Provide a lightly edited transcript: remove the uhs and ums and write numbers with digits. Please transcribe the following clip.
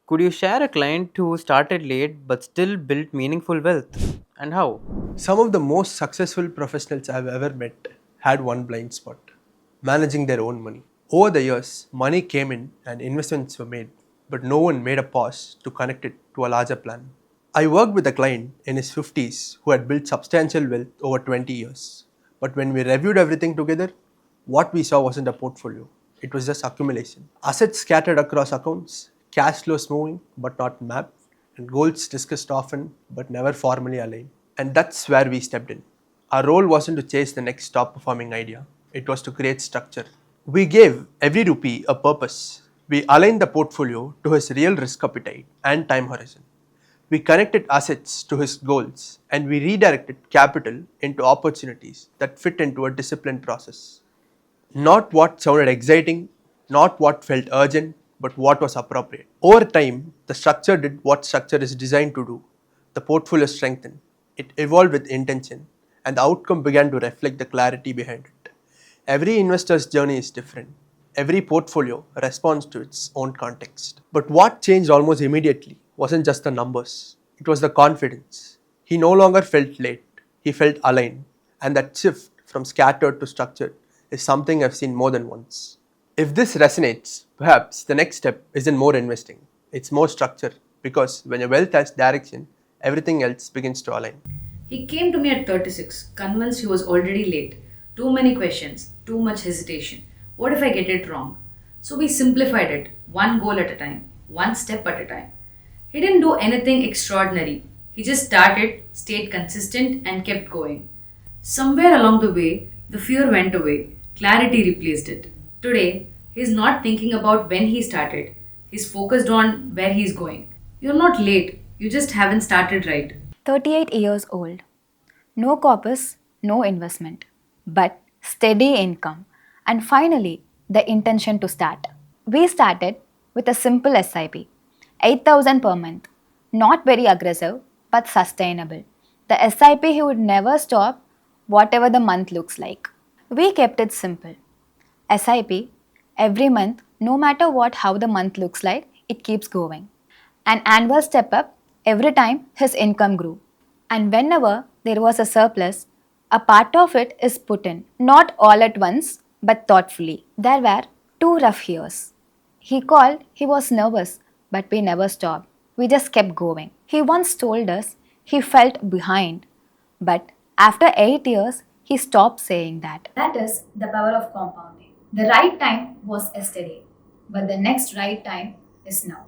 Could you share a client who started late but still built meaningful wealth? And how? Some of the most successful professionals I've ever met had one blind spot: managing their own money. Over the years, money came in and investments were made, but no one made a pause to connect it to a larger plan. I worked with a client in his 50s who had built substantial wealth over 20 years. But when we reviewed everything together, what we saw wasn't a portfolio, it was just accumulation. Assets scattered across accounts, cash flows moving but not mapped, and goals discussed often but never formally aligned. And that's where we stepped in. Our role wasn't to chase the next top performing idea, it was to create structure. We gave every rupee a purpose. We aligned the portfolio to his real risk appetite and time horizon. We connected assets to his goals and we redirected capital into opportunities that fit into a disciplined process. Not what sounded exciting, not what felt urgent, but what was appropriate. Over time, the structure did what structure is designed to do. The portfolio strengthened, it evolved with intention, and the outcome began to reflect the clarity behind it. Every investor's journey is different. Every portfolio responds to its own context. But what changed almost immediately wasn't just the numbers, it was the confidence. He no longer felt late, he felt aligned. And that shift from scattered to structured is something I've seen more than once. If this resonates, perhaps the next step isn't more investing, it's more structure. Because when your wealth has direction, everything else begins to align. He came to me at 36, convinced he was already late. Too many questions, too much hesitation. What if I get it wrong? So we simplified it, one goal at a time, one step at a time. He didn't do anything extraordinary. He just started, stayed consistent, and kept going. Somewhere along the way, the fear went away, clarity replaced it. Today, he's not thinking about when he started, he's focused on where he's going. You're not late, you just haven't started right. 38 years old. No corpus, no investment, but steady income. And finally, the intention to start. We started with a simple SIP, 8,000 per month. Not very aggressive, but sustainable. The SIP he would never stop, whatever the month looks like. We kept it simple. SIP, every month, no matter how the month looks like, it keeps going. An annual step up every time his income grew. And whenever there was a surplus, a part of it is put in, not all at once, but thoughtfully. There were 2 rough years. He called, he was nervous, but we never stopped. We just kept going. He once told us he felt behind, but after 8 years, he stopped saying that. That is the power of compounding. The right time was yesterday, but the next right time is now.